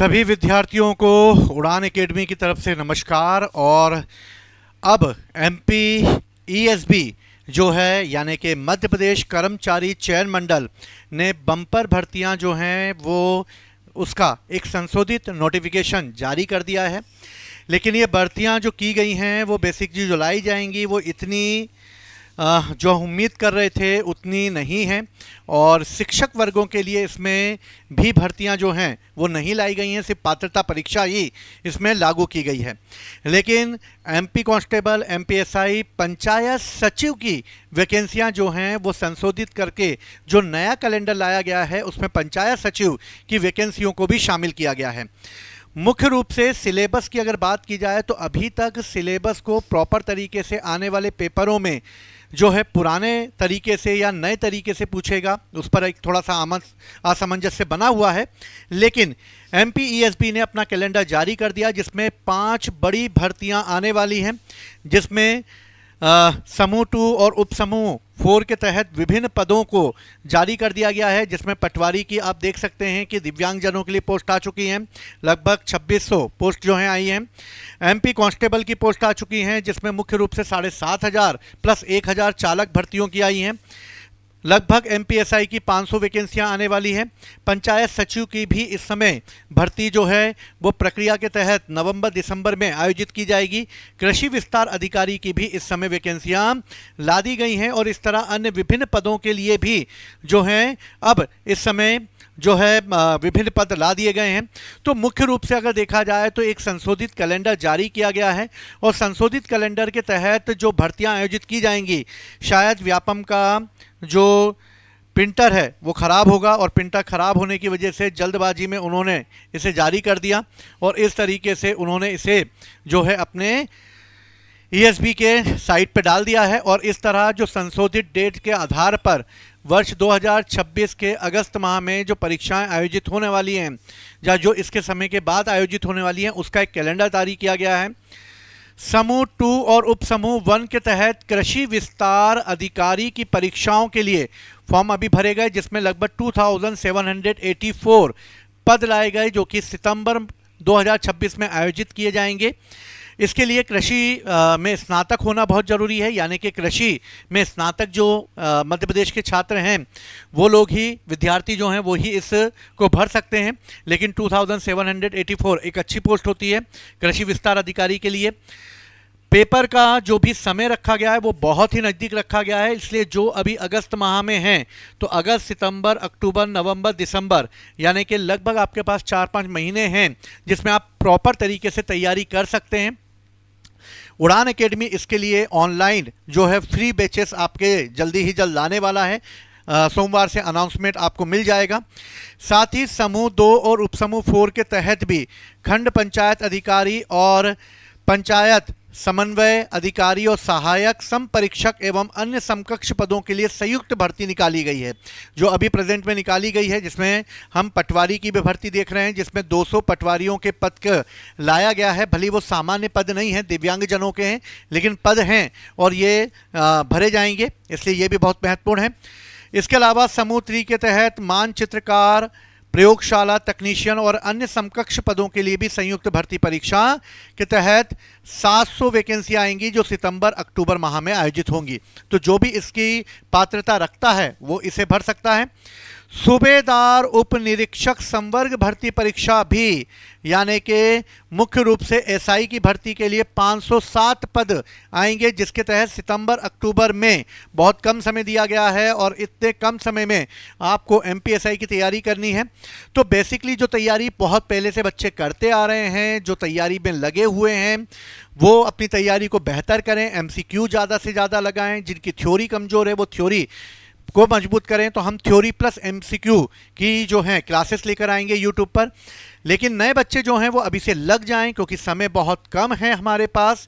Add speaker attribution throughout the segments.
Speaker 1: सभी विद्यार्थियों को उड़ान एकेडमी की तरफ से नमस्कार। और अब एमपी ईएसबी जो है यानी कि मध्य प्रदेश कर्मचारी चयन मंडल ने बम्पर भर्तियां जो हैं वो उसका एक संशोधित नोटिफिकेशन जारी कर दिया है। लेकिन ये भर्तियां जो की गई हैं वो बेसिकली जो लाई जाएंगी वो इतनी जो उम्मीद कर रहे थे उतनी नहीं हैं। और शिक्षक वर्गों के लिए इसमें भी भर्तियां जो हैं वो नहीं लाई गई हैं, सिर्फ पात्रता परीक्षा ही इसमें लागू की गई है। लेकिन एमपी कांस्टेबल, एमपीएसआई, पंचायत सचिव की वैकेंसियां जो हैं वो संशोधित करके जो नया कैलेंडर लाया गया है उसमें पंचायत सचिव की वैकेंसियों को भी शामिल किया गया है। मुख्य रूप से सिलेबस की अगर बात की जाए तो अभी तक सिलेबस को प्रॉपर तरीके से आने वाले पेपरों में जो है पुराने तरीके से या नए तरीके से पूछेगा, उस पर एक थोड़ा सा असमंजस्य बना हुआ है। लेकिन एमपीईएसबी ने अपना कैलेंडर जारी कर दिया जिसमें 5 बड़ी भर्तियां आने वाली हैं, जिसमें समूह 2 और उप समूह 4 के तहत विभिन्न पदों को जारी कर दिया गया है। जिसमें पटवारी की आप देख सकते हैं कि दिव्यांगजनों के लिए पोस्ट आ चुकी हैं, लगभग 2600 पोस्ट जो हैं आई हैं। एमपी कांस्टेबल की पोस्ट आ चुकी हैं जिसमें मुख्य रूप से 7500 प्लस 1000 चालक भर्तियों की आई हैं। लगभग एमपीएसआई की 500 वैकेंसियां आने वाली हैं। पंचायत सचिव की भी इस समय भर्ती जो है वो प्रक्रिया के तहत नवंबर-दिसंबर में आयोजित की जाएगी। कृषि विस्तार अधिकारी की भी इस समय वैकेंसियां ला दी गई हैं और इस तरह अन्य विभिन्न पदों के लिए भी जो हैं अब इस समय जो है विभिन्न पद ला दिए गए हैं। तो मुख्य रूप से अगर देखा जाए तो एक संशोधित कैलेंडर जारी किया गया है और संशोधित कैलेंडर के तहत जो भर्तियां आयोजित की जाएंगी, शायद व्यापम का जो प्रिंटर है वो ख़राब होगा और प्रिंटर ख़राब होने की वजह से जल्दबाजी में उन्होंने इसे जारी कर दिया और इस तरीके से उन्होंने इसे जो है अपने ईएसबी के साइट पे डाल दिया है। और इस तरह जो संशोधित डेट के आधार पर वर्ष 2026 के अगस्त माह में जो परीक्षाएं आयोजित होने वाली हैं या जो इसके समय के बाद आयोजित होने वाली हैं उसका एक कैलेंडर जारी किया गया है। समूह 2 और उप समूह 1 के तहत कृषि विस्तार अधिकारी की परीक्षाओं के लिए फॉर्म अभी भरे गए, जिसमें लगभग 2784 पद लाए गए जो कि सितंबर 2026 में आयोजित किए जाएंगे। इसके लिए कृषि में स्नातक होना बहुत ज़रूरी है, यानी कि कृषि में स्नातक जो मध्य प्रदेश के छात्र हैं वो लोग ही, विद्यार्थी जो हैं वो ही इसको भर सकते हैं। लेकिन 2784 एक अच्छी पोस्ट होती है कृषि विस्तार अधिकारी के लिए। पेपर का जो भी समय रखा गया है वो बहुत ही नज़दीक रखा गया है, इसलिए जो अभी अगस्त माह में हैं तो अगस्त, सितंबर, अक्टूबर, नवंबर, दिसंबर यानी कि लगभग आपके पास 4-5 महीने हैं जिसमें आप प्रॉपर तरीके से तैयारी कर सकते हैं। उड़ान एकेडमी इसके लिए ऑनलाइन जो है फ्री बैचेस आपके जल्दी ही जल्द लाने वाला है। सोमवार से अनाउंसमेंट आपको मिल जाएगा। साथ ही समूह 2 और उपसमूह 4 के तहत भी खंड पंचायत अधिकारी और पंचायत समन्वय अधिकारी और सहायक संपरीक्षक एवं अन्य समकक्ष पदों के लिए संयुक्त भर्ती निकाली गई है, जो अभी प्रेजेंट में निकाली गई है। जिसमें हम पटवारी की भी भर्ती देख रहे हैं जिसमें 200 पटवारियों के पद का लाया गया है। भले वो सामान्य पद नहीं हैं, दिव्यांगजनों के हैं, लेकिन पद हैं और ये भरे जाएंगे, इसलिए ये भी बहुत महत्वपूर्ण है। इसके अलावा समूह 3 के तहत मानचित्रकार, प्रयोगशाला तकनीशियन और अन्य समकक्ष पदों के लिए भी संयुक्त भर्ती परीक्षा के तहत 700 वैकेंसी आएंगी जो सितंबर अक्टूबर माह में आयोजित होंगी। तो जो भी इसकी पात्रता रखता है वो इसे भर सकता है। सूबेदार उप निरीक्षक संवर्ग भर्ती परीक्षा भी यानी कि मुख्य रूप से एसआई की भर्ती के लिए 507 पद आएंगे, जिसके तहत सितंबर अक्टूबर में बहुत कम समय दिया गया है और इतने कम समय में आपको एमपीएसआई की तैयारी करनी है। तो बेसिकली जो तैयारी बहुत पहले से बच्चे करते आ रहे हैं, जो तैयारी में लगे हुए हैं, वो अपनी तैयारी को बेहतर करें, एमसीक्यू ज़्यादा से ज़्यादा लगाएं। जिनकी थ्योरी कमज़ोर है वो थ्योरी को मजबूत करें। तो हम थ्योरी प्लस एमसीक्यू की जो हैं क्लासेस लेकर आएंगे यूट्यूब पर। लेकिन नए बच्चे जो हैं वो अभी से लग जाएं क्योंकि समय बहुत कम है हमारे पास।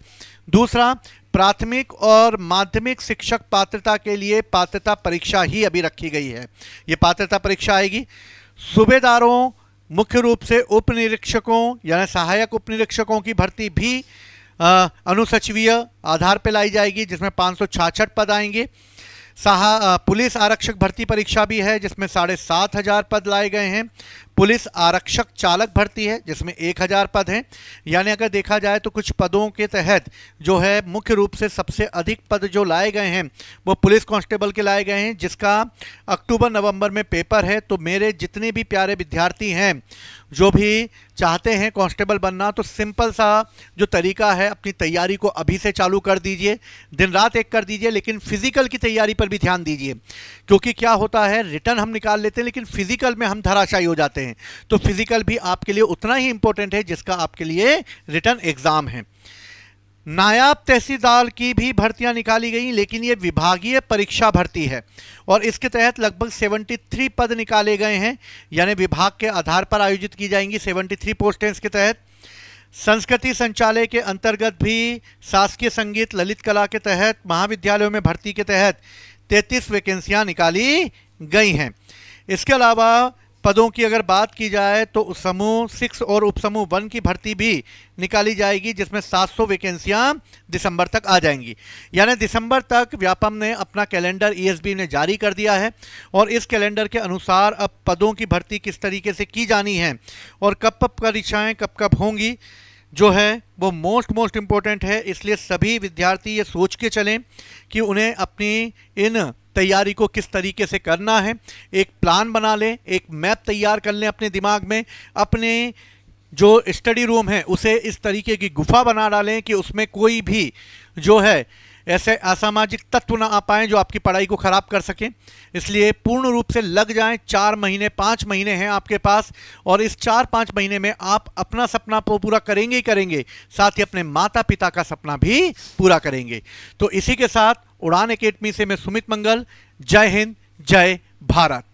Speaker 1: दूसरा, प्राथमिक और माध्यमिक शिक्षक पात्रता के लिए पात्रता परीक्षा ही अभी रखी गई है। ये पात्रता परीक्षा आएगी। सूबेदारों, मुख्य रूप से उप निरीक्षकों यानी सहायक उप निरीक्षकों की भर्ती भी अनुसचिवीय आधार पर लाई जाएगी जिसमें 566 पद आएंगे। पुलिस आरक्षक भर्ती परीक्षा भी है जिसमें 7500 पद लाए गए हैं। पुलिस आरक्षक चालक भर्ती है जिसमें 1000 पद हैं। यानी अगर देखा जाए तो कुछ पदों के तहत जो है मुख्य रूप से सबसे अधिक पद जो लाए गए हैं वो पुलिस कांस्टेबल के लाए गए हैं, जिसका अक्टूबर नवंबर में पेपर है। तो मेरे जितने भी प्यारे विद्यार्थी हैं जो भी चाहते हैं कांस्टेबल बनना, तो सिंपल सा जो तरीका है, अपनी तैयारी को अभी से चालू कर दीजिए, दिन रात एक कर दीजिए, लेकिन फिजिकल की तैयारी पर भी ध्यान दीजिए। क्योंकि क्या होता है, रिटर्न हम निकाल लेते हैं लेकिन फिजिकल में हम धराशायी हो जाते हैं। तो फिजिकल भी आपके लिए उतना ही इंपॉर्टेंट है जिसका आपके लिए रिटर्न एग्जाम है। नायब तहसीलदार की भी भर्तियां निकाली गई, लेकिन ये विभागीय परीक्षा भर्ती है और इसके तहत लगभग 73 पद निकाले गए हैं, यानी विभाग के आधार पर आयोजित की जाएंगी 73 पोस्टें इसके तहत। संस्कृति संचालय के अंतर्गत भी शासकीय संगीत ललित कला के तहत महाविद्यालयों में भर्ती के तहत 33 वैकेंसियां निकाली गई हैं। इसके अलावा पदों की अगर बात की जाए तो समूह 6 और उपसमूह 1 की भर्ती भी निकाली जाएगी, जिसमें 700 वैकेंसियां दिसंबर तक आ जाएंगी। यानी दिसंबर तक व्यापम ने अपना कैलेंडर ईएसबी ने जारी कर दिया है और इस कैलेंडर के अनुसार अब पदों की भर्ती किस तरीके से की जानी है और कब कब परीक्षाएं कब कब होंगी जो है वो मोस्ट इम्पोर्टेंट है। इसलिए सभी विद्यार्थी ये सोच के चलें कि उन्हें अपनी इन तैयारी को किस तरीके से करना है, एक प्लान बना लें, एक मैप तैयार कर लें अपने दिमाग में, अपने जो स्टडी रूम है उसे इस तरीके की गुफा बना डालें कि उसमें कोई भी जो है ऐसे असामाजिक तत्व ना आ पाएँ जो आपकी पढ़ाई को ख़राब कर सकें। इसलिए पूर्ण रूप से लग जाएं। 4 महीने 5 महीने हैं आपके पास और इस 4-5 महीने में आप अपना सपना तो पूरा करेंगे ही करेंगे, साथ ही अपने माता पिता का सपना भी पूरा करेंगे। तो इसी के साथ उड़ान एकेडमी से मैं सुमित मंगल, जय हिंद, जय भारत।